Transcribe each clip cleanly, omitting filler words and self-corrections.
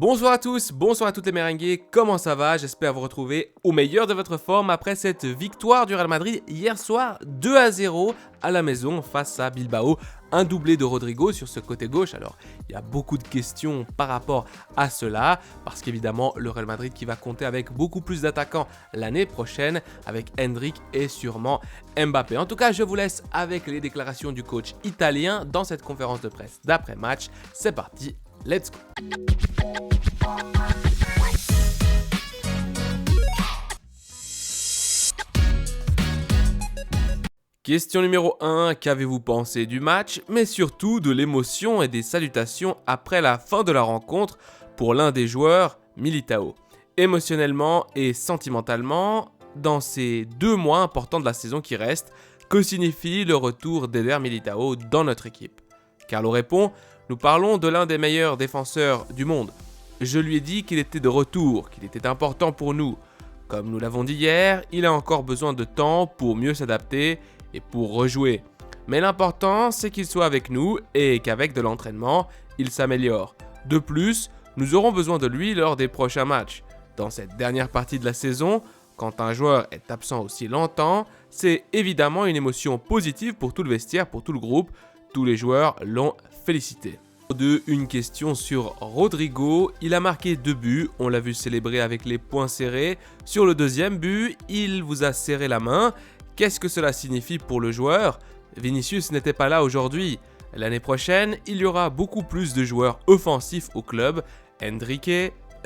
Bonjour à tous, bonsoir à toutes les merengues, comment ça va? J'espère vous retrouver au meilleur de votre forme après cette victoire du Real Madrid hier soir 2-0 à la maison face à Bilbao. Un doublé de Rodrigo sur ce côté gauche. Alors, il y a beaucoup de questions par rapport à cela, parce qu'évidemment, le Real Madrid qui va compter avec beaucoup plus d'attaquants l'année prochaine, avec Endrick et sûrement Mbappé. En tout cas, je vous laisse avec les déclarations du coach italien dans cette conférence de presse d'après-match. C'est parti, let's go! Question numéro 1, qu'avez-vous pensé du match, mais surtout de l'émotion et des salutations après la fin de la rencontre pour l'un des joueurs, Militao. Émotionnellement et sentimentalement, dans ces 2 mois importants de la saison qui restent, que signifie le retour d'Eder Militao dans notre équipe? Carlo répond, nous parlons de l'un des meilleurs défenseurs du monde. Je lui ai dit qu'il était de retour, qu'il était important pour nous. Comme nous l'avons dit hier, il a encore besoin de temps pour mieux s'adapter et pour rejouer. Mais l'important, c'est qu'il soit avec nous et qu'avec de l'entraînement, il s'améliore. De plus, nous aurons besoin de lui lors des prochains matchs. Dans cette dernière partie de la saison, quand un joueur est absent aussi longtemps, c'est évidemment une émotion positive pour tout le vestiaire, pour tout le groupe. Tous les joueurs l'ont félicité. Une question sur Rodrigo, il a marqué 2 buts, on l'a vu célébrer avec les poings serrés. Sur le deuxième but, il vous a serré la main. Qu'est-ce que cela signifie pour le joueur? Vinicius n'était pas là aujourd'hui. L'année prochaine, il y aura beaucoup plus de joueurs offensifs au club. Endrick,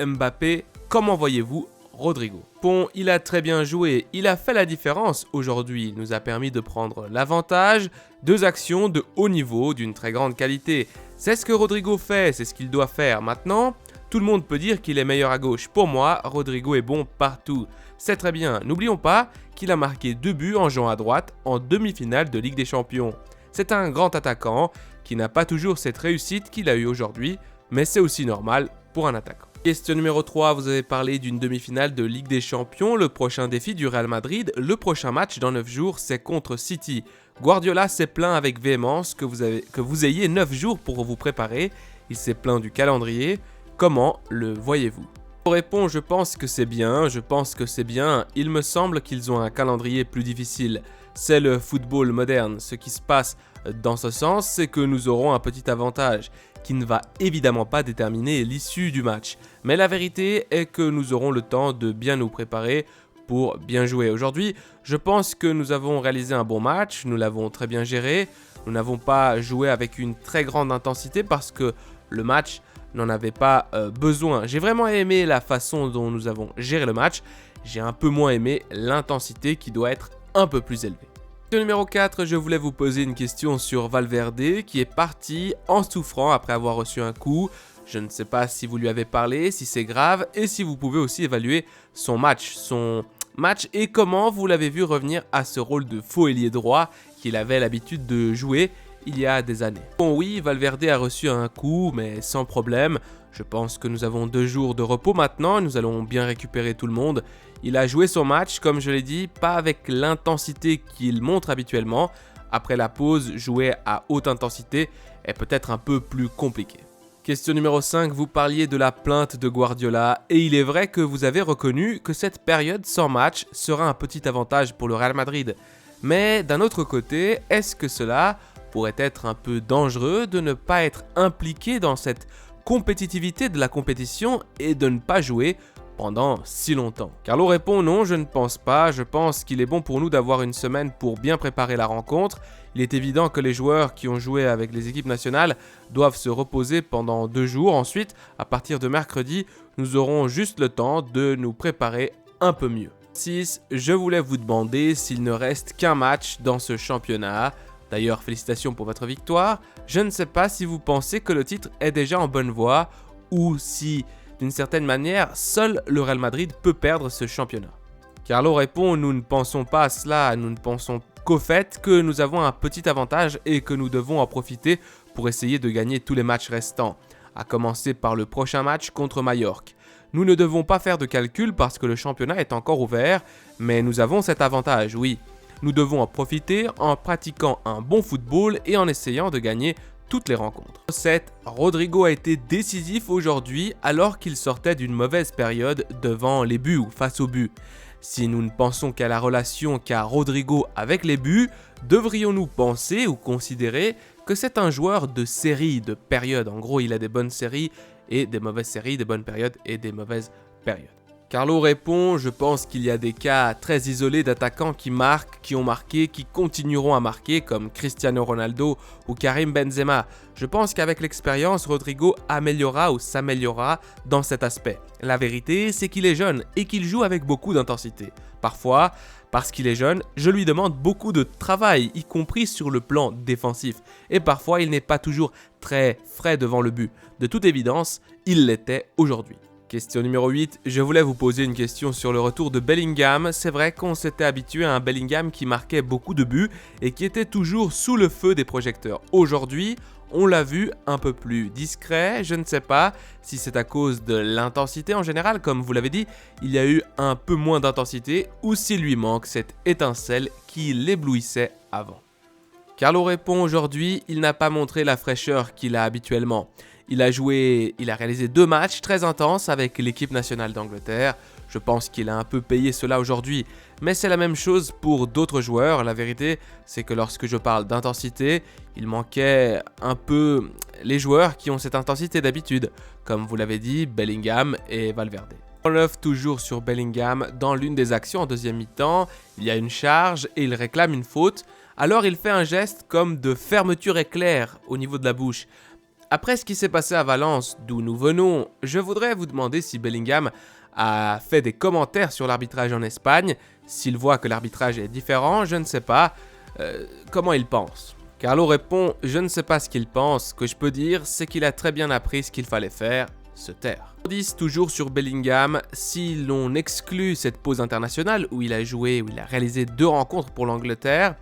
Mbappé, comment voyez-vous Rodrigo? Bon, il a très bien joué, il a fait la différence aujourd'hui, il nous a permis de prendre l'avantage. 2 actions de haut niveau, d'une très grande qualité. C'est ce que Rodrigo fait, c'est ce qu'il doit faire. Maintenant, tout le monde peut dire qu'il est meilleur à gauche. Pour moi, Rodrigo est bon partout. C'est très bien, n'oublions pas qu'il a marqué 2 buts en jouant à droite en demi-finale de Ligue des Champions. C'est un grand attaquant qui n'a pas toujours cette réussite qu'il a eue aujourd'hui, mais c'est aussi normal pour un attaquant. Question numéro 3, vous avez parlé d'une demi-finale de Ligue des Champions, le prochain défi du Real Madrid, le prochain match dans 9 jours, c'est contre City. Guardiola s'est plaint avec véhémence que vous ayez 9 jours pour vous préparer, il s'est plaint du calendrier, comment le voyez-vous? Pour répondre, je pense que c'est bien, il me semble qu'ils ont un calendrier plus difficile. C'est le football moderne, ce qui se passe dans ce sens, c'est que nous aurons un petit avantage qui ne va évidemment pas déterminer l'issue du match. Mais la vérité est que nous aurons le temps de bien nous préparer pour bien jouer. Aujourd'hui, je pense que nous avons réalisé un bon match, nous l'avons très bien géré, nous n'avons pas joué avec une très grande intensité parce que le match n'en avait pas besoin. J'ai vraiment aimé la façon dont nous avons géré le match, j'ai un peu moins aimé l'intensité qui doit être un peu plus élevée. Numéro 4, je voulais vous poser une question sur Valverde qui est parti en souffrant après avoir reçu un coup. Je ne sais pas si vous lui avez parlé, si c'est grave et si vous pouvez aussi évaluer son match et comment vous l'avez vu revenir à ce rôle de faux ailier droit qu'il avait l'habitude de jouer il y a des années. Bon oui, Valverde a reçu un coup mais sans problème. Je pense que nous avons 2 jours de repos maintenant et nous allons bien récupérer tout le monde. Il a joué son match, comme je l'ai dit, pas avec l'intensité qu'il montre habituellement. Après la pause, jouer à haute intensité est peut-être un peu plus compliqué. Question numéro 5, vous parliez de la plainte de Guardiola et il est vrai que vous avez reconnu que cette période sans match sera un petit avantage pour le Real Madrid. Mais d'un autre côté, est-ce que cela pourrait être un peu dangereux de ne pas être impliqué dans cette compétitivité de la compétition et de ne pas jouer pendant si longtemps? Carlo répond non, je ne pense pas, je pense qu'il est bon pour nous d'avoir une semaine pour bien préparer la rencontre. Il est évident que les joueurs qui ont joué avec les équipes nationales doivent se reposer pendant 2 jours. Ensuite, à partir de mercredi, nous aurons juste le temps de nous préparer un peu mieux. 6. Je voulais vous demander s'il ne reste qu'un match dans ce championnat. D'ailleurs, félicitations pour votre victoire. Je ne sais pas si vous pensez que le titre est déjà en bonne voie ou si, d'une certaine manière, seul le Real Madrid peut perdre ce championnat. Carlo répond, nous ne pensons pas à cela, nous ne pensons qu'au fait que nous avons un petit avantage et que nous devons en profiter pour essayer de gagner tous les matchs restants, à commencer par le prochain match contre Majorque. Nous ne devons pas faire de calcul parce que le championnat est encore ouvert, mais nous avons cet avantage, oui. Nous devons en profiter en pratiquant un bon football et en essayant de gagner toutes les rencontres. 7. Rodrigo a été décisif aujourd'hui alors qu'il sortait d'une mauvaise période devant les buts ou face aux buts. Si nous ne pensons qu'à la relation qu'a Rodrigo avec les buts, devrions-nous penser ou considérer que c'est un joueur de série, de période. En gros, il a des bonnes séries et des mauvaises séries, des bonnes périodes et des mauvaises périodes. Carlo répond, je pense qu'il y a des cas très isolés d'attaquants qui marquent, qui ont marqué, qui continueront à marquer, comme Cristiano Ronaldo ou Karim Benzema. Je pense qu'avec l'expérience, Rodrigo améliorera ou s'améliorera dans cet aspect. La vérité, c'est qu'il est jeune et qu'il joue avec beaucoup d'intensité. Parfois, parce qu'il est jeune, je lui demande beaucoup de travail, y compris sur le plan défensif. Et parfois, il n'est pas toujours très frais devant le but. De toute évidence, il l'était aujourd'hui. Question numéro 8, je voulais vous poser une question sur le retour de Bellingham. C'est vrai qu'on s'était habitué à un Bellingham qui marquait beaucoup de buts et qui était toujours sous le feu des projecteurs. Aujourd'hui, on l'a vu un peu plus discret, je ne sais pas si c'est à cause de l'intensité en général, comme vous l'avez dit, il y a eu un peu moins d'intensité ou s'il lui manque cette étincelle qui l'éblouissait avant. Carlo répond aujourd'hui, il n'a pas montré la fraîcheur qu'il a habituellement. Il a réalisé 2 matchs très intenses avec l'équipe nationale d'Angleterre. Je pense qu'il a un peu payé cela aujourd'hui, mais c'est la même chose pour d'autres joueurs. La vérité, c'est que lorsque je parle d'intensité, il manquait un peu les joueurs qui ont cette intensité d'habitude, comme vous l'avez dit, Bellingham et Valverde. On l'œuvre toujours sur Bellingham dans l'une des actions en deuxième mi-temps. Il y a une charge et il réclame une faute. Alors il fait un geste comme de fermeture éclair au niveau de la bouche. Après ce qui s'est passé à Valence, d'où nous venons, je voudrais vous demander si Bellingham a fait des commentaires sur l'arbitrage en Espagne. S'il voit que l'arbitrage est différent, je ne sais pas comment il pense. Carlo répond, je ne sais pas ce qu'il pense. Ce que je peux dire, c'est qu'il a très bien appris ce qu'il fallait faire, se taire. 10 toujours sur Bellingham, si l'on exclut cette pause internationale où il a réalisé 2 rencontres pour l'Angleterre,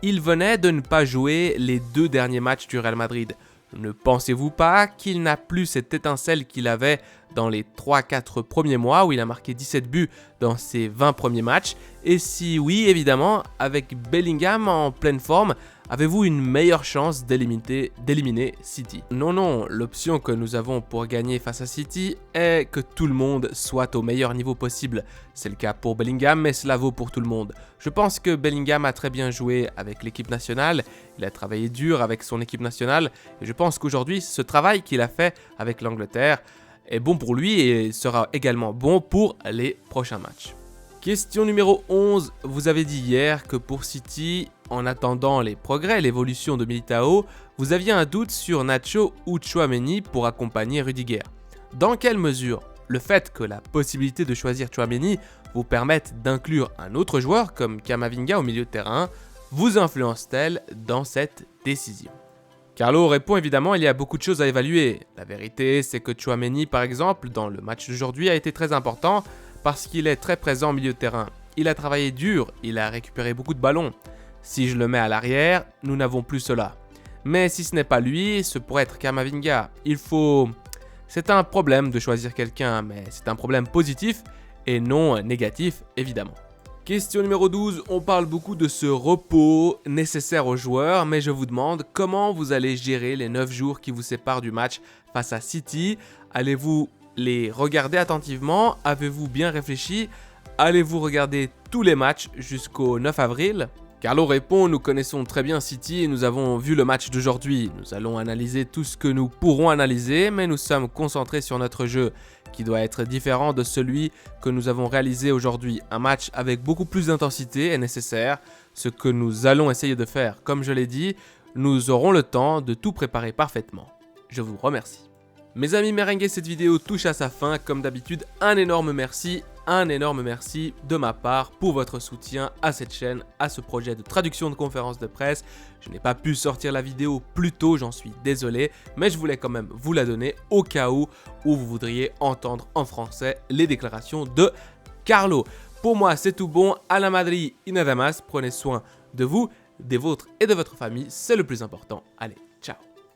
il venait de ne pas jouer les 2 derniers matchs du Real Madrid. Ne pensez-vous pas qu'il n'a plus cette étincelle qu'il avait dans les 3-4 premiers mois où il a marqué 17 buts dans ses 20 premiers matchs? Et si oui, évidemment, avec Bellingham en pleine forme, avez-vous une meilleure chance d'éliminer City? Non, l'option que nous avons pour gagner face à City est que tout le monde soit au meilleur niveau possible. C'est le cas pour Bellingham, mais cela vaut pour tout le monde. Je pense que Bellingham a très bien joué avec l'équipe nationale, il a travaillé dur avec son équipe nationale, et je pense qu'aujourd'hui, ce travail qu'il a fait avec l'Angleterre est bon pour lui et sera également bon pour les prochains matchs. Question numéro 11, vous avez dit hier que pour City, en attendant les progrès, l'évolution de Militao, vous aviez un doute sur Nacho ou Tchouaméni pour accompagner Rudiger. Dans quelle mesure le fait que la possibilité de choisir Tchouaméni vous permette d'inclure un autre joueur comme Camavinga au milieu de terrain vous influence-t-elle dans cette décision? Carlo répond évidemment, il y a beaucoup de choses à évaluer. La vérité, c'est que Tchouaméni, par exemple, dans le match d'aujourd'hui, a été très important parce qu'il est très présent au milieu de terrain. Il a travaillé dur, il a récupéré beaucoup de ballons. Si je le mets à l'arrière, nous n'avons plus cela. Mais si ce n'est pas lui, ce pourrait être Camavinga. C'est un problème de choisir quelqu'un, mais c'est un problème positif et non négatif, évidemment. Question numéro 12, on parle beaucoup de ce repos nécessaire aux joueurs, mais je vous demande comment vous allez gérer les 9 jours qui vous séparent du match face à City. Allez-vous les regarder attentivement? Avez-vous bien réfléchi? Allez-vous regarder tous les matchs jusqu'au 9 avril? Carlo répond, nous connaissons très bien City et nous avons vu le match d'aujourd'hui. Nous allons analyser tout ce que nous pourrons analyser, mais nous sommes concentrés sur notre jeu, qui doit être différent de celui que nous avons réalisé aujourd'hui. Un match avec beaucoup plus d'intensité est nécessaire, ce que nous allons essayer de faire. Comme je l'ai dit, nous aurons le temps de tout préparer parfaitement. Je vous remercie. Mes amis merengues, cette vidéo touche à sa fin. Comme d'habitude, un énorme merci de ma part pour votre soutien à cette chaîne, à ce projet de traduction de conférences de presse. Je n'ai pas pu sortir la vidéo plus tôt, j'en suis désolé, mais je voulais quand même vous la donner au cas où vous voudriez entendre en français les déclarations de Carlo. Pour moi, c'est tout bon. À la Madrid y nada más. Prenez soin de vous, des vôtres et de votre famille, c'est le plus important. Allez.